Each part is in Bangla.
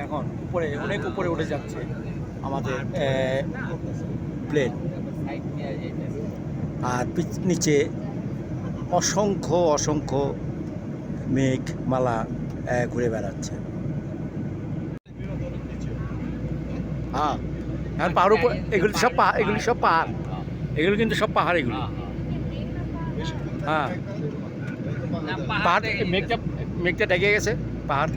এখন উপরে অনেক উপরে উঠে যাচ্ছে আমাদের প্লেন, আর নিচে অসংখ্য অসংখ্য মেঘমালা ঘুরে বেড়াচ্ছে। হ্যাঁ, এখন পাহাড় উপর এগুলি সব পাহাড়, এগুলো কিন্তু সব পাহাড় এগুলো। হ্যাঁ, পাহাড় মেঘটা ঢেকে গেছে পাহাড়।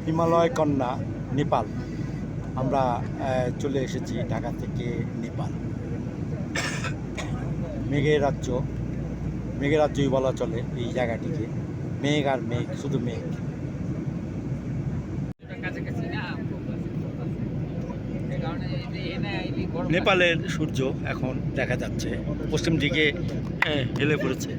হিমালয় কন্যা নেপাল, আমরা চলে এসেছি ঢাকা থেকে নেপাল। মেঘের রাজ্যই বলা চলে এই জায়গাটিকে। মেঘ আর মেঘ, শুধু মেঘ। নেপালের সূর্য এখন দেখা যাচ্ছে, পশ্চিম দিকে হেলে পড়েছে।